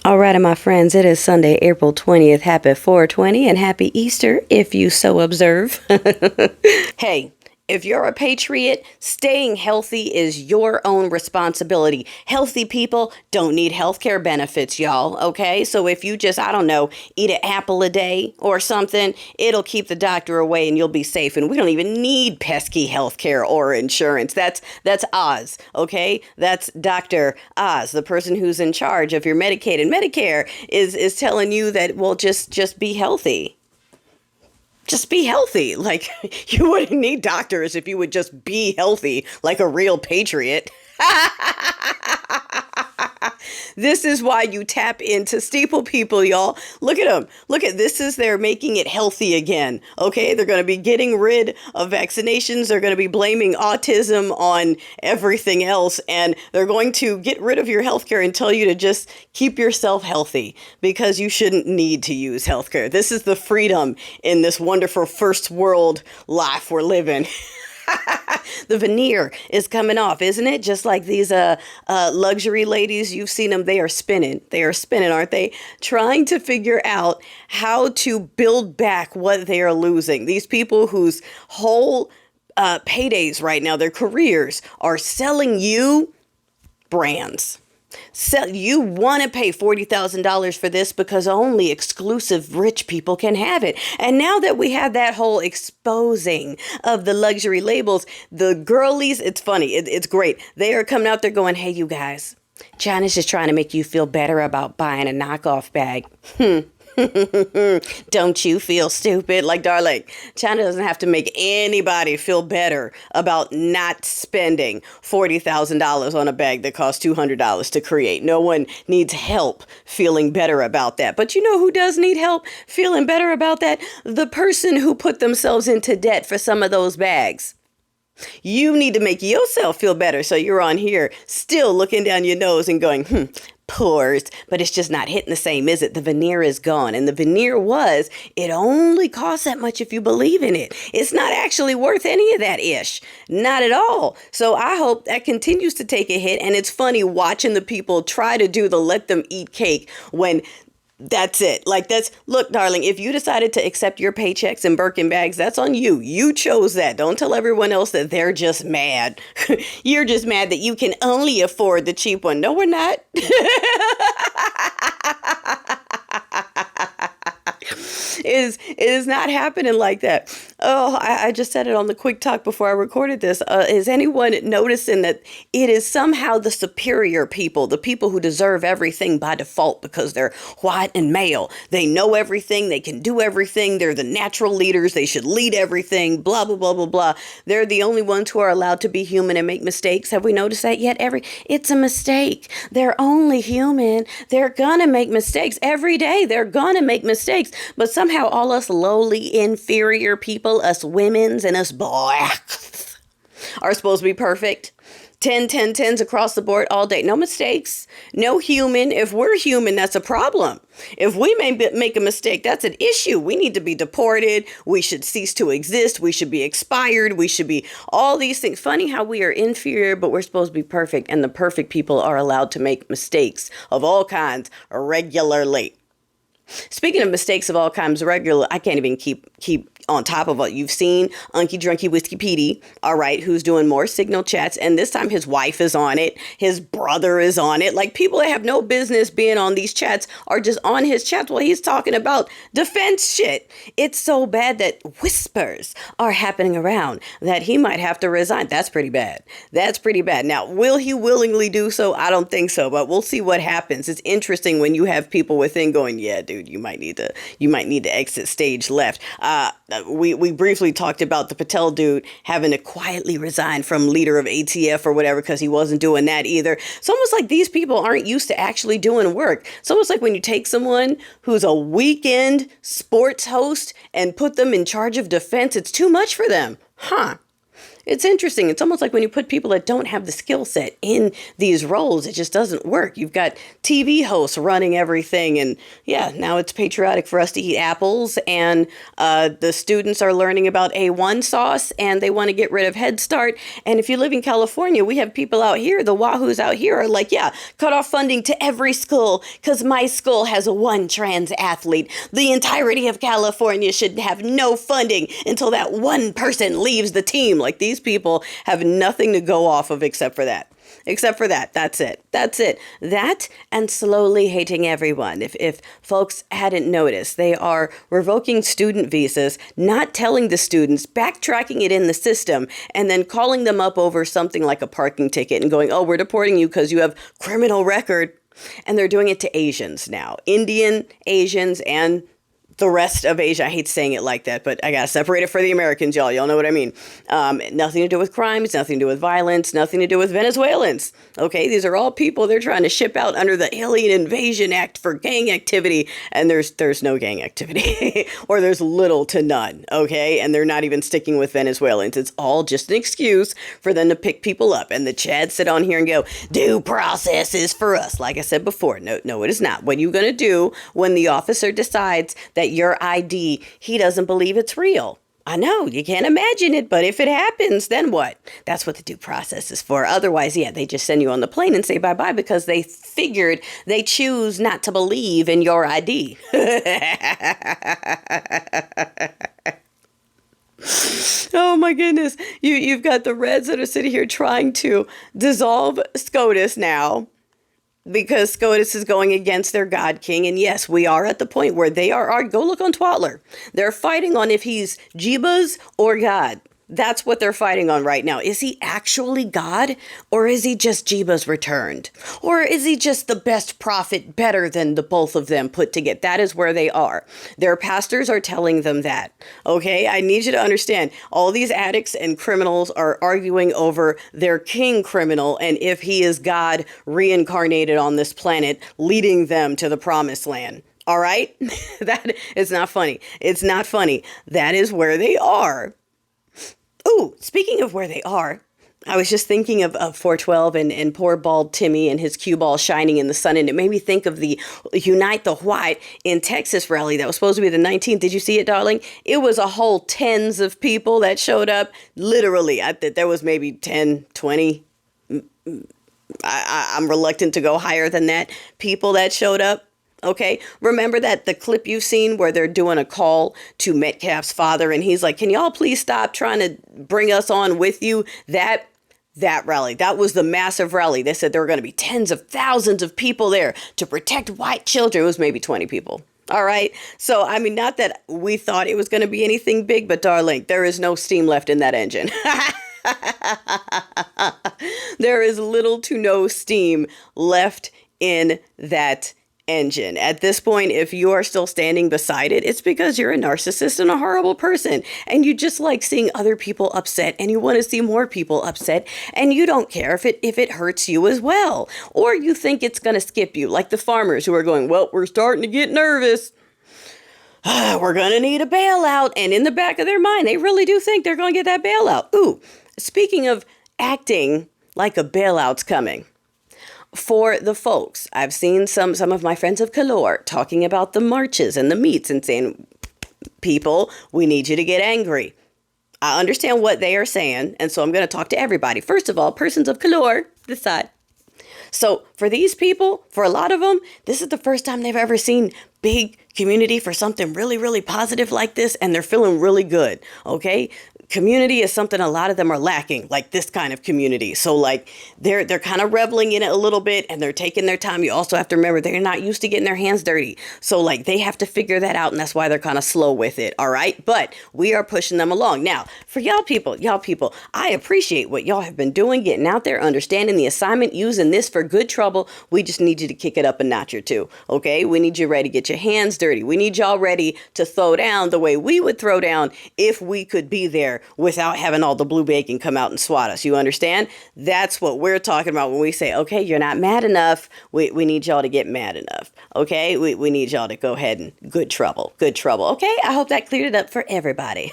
All right, my friends, it is Sunday, April 20th. Happy 420 and happy Easter if you so observe. Hey, if you're a patriot, staying healthy is your own responsibility. Healthy people don't need healthcare benefits, y'all, okay? So if you just, I don't know, eat an apple a day or something, it'll keep the doctor away and you'll be safe. And we don't even need pesky healthcare or insurance. That's Oz, okay? That's Dr. Oz, the person who's in charge of your Medicaid and Medicare is telling you that, well, just be healthy. Just be healthy. Like, you wouldn't need doctors if you would just be healthy like a real patriot. This is why you tap into steeple people, y'all. Look at them. Look at this is they're making it healthy again. Okay, they're going to be getting rid of vaccinations. They're going to be blaming autism on everything else. And they're going to get rid of your healthcare and tell you to just keep yourself healthy because you shouldn't need to use healthcare. This is the freedom in this wonderful first world life we're living. The veneer is coming off, isn't it? Just like these luxury ladies, you've seen them. They are spinning. They are spinning, aren't they? Trying to figure out how to build back what they are losing. These people whose whole paydays right now, their careers, are selling you brands. So you want to pay $40,000 for this because only exclusive rich people can have it. And now that we have that whole exposing of the luxury labels, the girlies, it's funny. It's great. They are coming out there going, hey, you guys, China's just trying to make you feel better about buying a knockoff bag. Don't you feel stupid? Like, darling, China doesn't have to make anybody feel better about not spending $40,000 on a bag that costs $200 to create. No one needs help feeling better about that. But you know who does need help feeling better about that? The person who put themselves into debt for some of those bags. You need to make yourself feel better. So you're on here still looking down your nose and going, pores, but it's just not hitting the same, is it? The veneer is gone. And the veneer was, it only costs that much if you believe in it. It's not actually worth any of that ish. Not at all. So I hope that continues to take a hit. And it's funny watching the people try to do the let them eat cake when that's it. Like, look, darling, if you decided to accept your paychecks in Birkin bags, that's on you. You chose that. Don't tell everyone else that they're just mad. You're just mad that you can only afford the cheap one. No, we're not. It is not happening like that. Oh, I just said it on the quick talk before I recorded this. Is anyone noticing that it is somehow the superior people, the people who deserve everything by default because they're white and male? They know everything. They can do everything. They're the natural leaders. They should lead everything, blah, blah, blah, blah, blah. They're the only ones who are allowed to be human and make mistakes. Have we noticed that yet? It's a mistake. They're only human. They're gonna make mistakes every day. They're gonna make mistakes. But somehow all us lowly, inferior people, us women's and us blacks, are supposed to be perfect. 10, 10, 10s across the board all day. No mistakes. No human. If we're human, that's a problem. If we make a mistake, that's an issue. We need to be deported. We should cease to exist. We should be expired. We should be all these things. Funny how we are inferior, but we're supposed to be perfect. And the perfect people are allowed to make mistakes of all kinds regularly. Speaking of mistakes of all kinds regular, I can't even keep on top of what you've seen. Unky Drunky Whiskey Petey, all right, who's doing more signal chats. And this time his wife is on it. His brother is on it. Like, people that have no business being on these chats are just on his chats while he's talking about defense shit. It's so bad that whispers are happening around that he might have to resign. That's pretty bad. That's pretty bad. Now, will he willingly do so? I don't think so, but we'll see what happens. It's interesting when you have people within going, yeah, dude, you might need to exit stage left. We briefly talked about the Patel dude having to quietly resign from leader of ATF or whatever because he wasn't doing that either. It's almost like these people aren't used to actually doing work. It's almost like when you take someone who's a weekend sports host and put them in charge of defense, it's too much for them. Huh. It's interesting. It's almost like when you put people that don't have the skill set in these roles, it just doesn't work. You've got TV hosts running everything. And yeah, now it's patriotic for us to eat apples. And the students are learning about A1 sauce and they want to get rid of Head Start. And if you live in California, we have people out here, the Wahoos out here are like, yeah, cut off funding to every school because my school has one trans athlete. The entirety of California should have no funding until that one person leaves the team. Like, these people have nothing to go off of except for that. That's it. That and slowly hating everyone. If folks hadn't noticed, they are revoking student visas, not telling the students, backtracking it in the system, and then calling them up over something like a parking ticket and going, oh, we're deporting you because you have criminal record. And they're doing it to Asians now. Indian, Asians, and the rest of Asia. I hate saying it like that, but I got to separate it for the Americans, y'all. Y'all know what I mean. Nothing to do with crimes, nothing to do with violence, nothing to do with Venezuelans. Okay, these are all people they're trying to ship out under the Alien Invasion Act for gang activity, and there's no gang activity, or there's little to none, okay? And they're not even sticking with Venezuelans. It's all just an excuse for them to pick people up, and the Chads sit on here and go, due process is for us. Like I said before, no, it is not. What are you going to do when the officer decides that your ID, he doesn't believe it's real? I know, you can't imagine it, but if it happens, then what? That's what the due process is for. Otherwise, yeah, they just send you on the plane and say bye-bye because they figured they choose not to believe in your ID. Oh my goodness. You've got the Reds that are sitting here trying to dissolve SCOTUS now, because SCOTUS is going against their God King. And yes, we are at the point where they are go look on Twatler. They're fighting on if he's Jeebus or God. That's what they're fighting on right now. Is he actually God, or is he just Jeebus returned? Or is he just the best prophet, better than the both of them put together? That is where they are. Their pastors are telling them that. Okay, I need you to understand, all these addicts and criminals are arguing over their king criminal and if he is God reincarnated on this planet, leading them to the promised land. All right? That is not funny. It's not funny. That is where they are. Ooh, speaking of where they are, I was just thinking of 412 and poor bald Timmy and his cue ball shining in the sun. And it made me think of the Unite the White in Texas rally that was supposed to be the 19th. Did you see it, darling? It was a whole tens of people that showed up. Literally, there was maybe 10, 20. I'm reluctant to go higher than that. People that showed up. Okay, remember the clip you've seen where they're doing a call to Metcalf's father and he's like, can y'all please stop trying to bring us on with you? That rally, that was the massive rally. They said there were going to be tens of thousands of people there to protect white children. It was maybe 20 people. All right. So, I mean, not that we thought it was going to be anything big, but darling, there is no steam left in that engine. There is little to no steam left in that engine. At this point, if you are still standing beside it, it's because you're a narcissist and a horrible person. And you just like seeing other people upset and you want to see more people upset. And you don't care if it hurts you as well. Or you think it's going to skip you, like the farmers who are going, well, we're starting to get nervous. We're going to need a bailout. And in the back of their mind, they really do think they're going to get that bailout. Ooh, speaking of acting like a bailout's coming. For the folks, I've seen some of my friends of color talking about the marches and the meets and saying, people, we need you to get angry. I understand what they are saying, and so I'm going to talk to everybody. First of all, persons of color, this side. So for these people, for a lot of them, this is the first time they've ever seen big community for something really, really positive like this, and they're feeling really good, okay? Community is something a lot of them are lacking, like this kind of community. So like they're kind of reveling in it a little bit and they're taking their time. You also have to remember they're not used to getting their hands dirty. So like they have to figure that out, and that's why they're kind of slow with it. All right. But we are pushing them along. Now, for y'all people, I appreciate what y'all have been doing, getting out there, understanding the assignment, using this for good trouble. We just need you to kick it up a notch or two. Okay. We need you ready to get your hands dirty. We need y'all ready to throw down the way we would throw down if we could be there without having all the blue bacon come out and swat us. You understand? That's what we're talking about when we say, okay, you're not mad enough. We need y'all to get mad enough. Okay? We need y'all to go ahead and good trouble. Okay? I hope that cleared it up for everybody.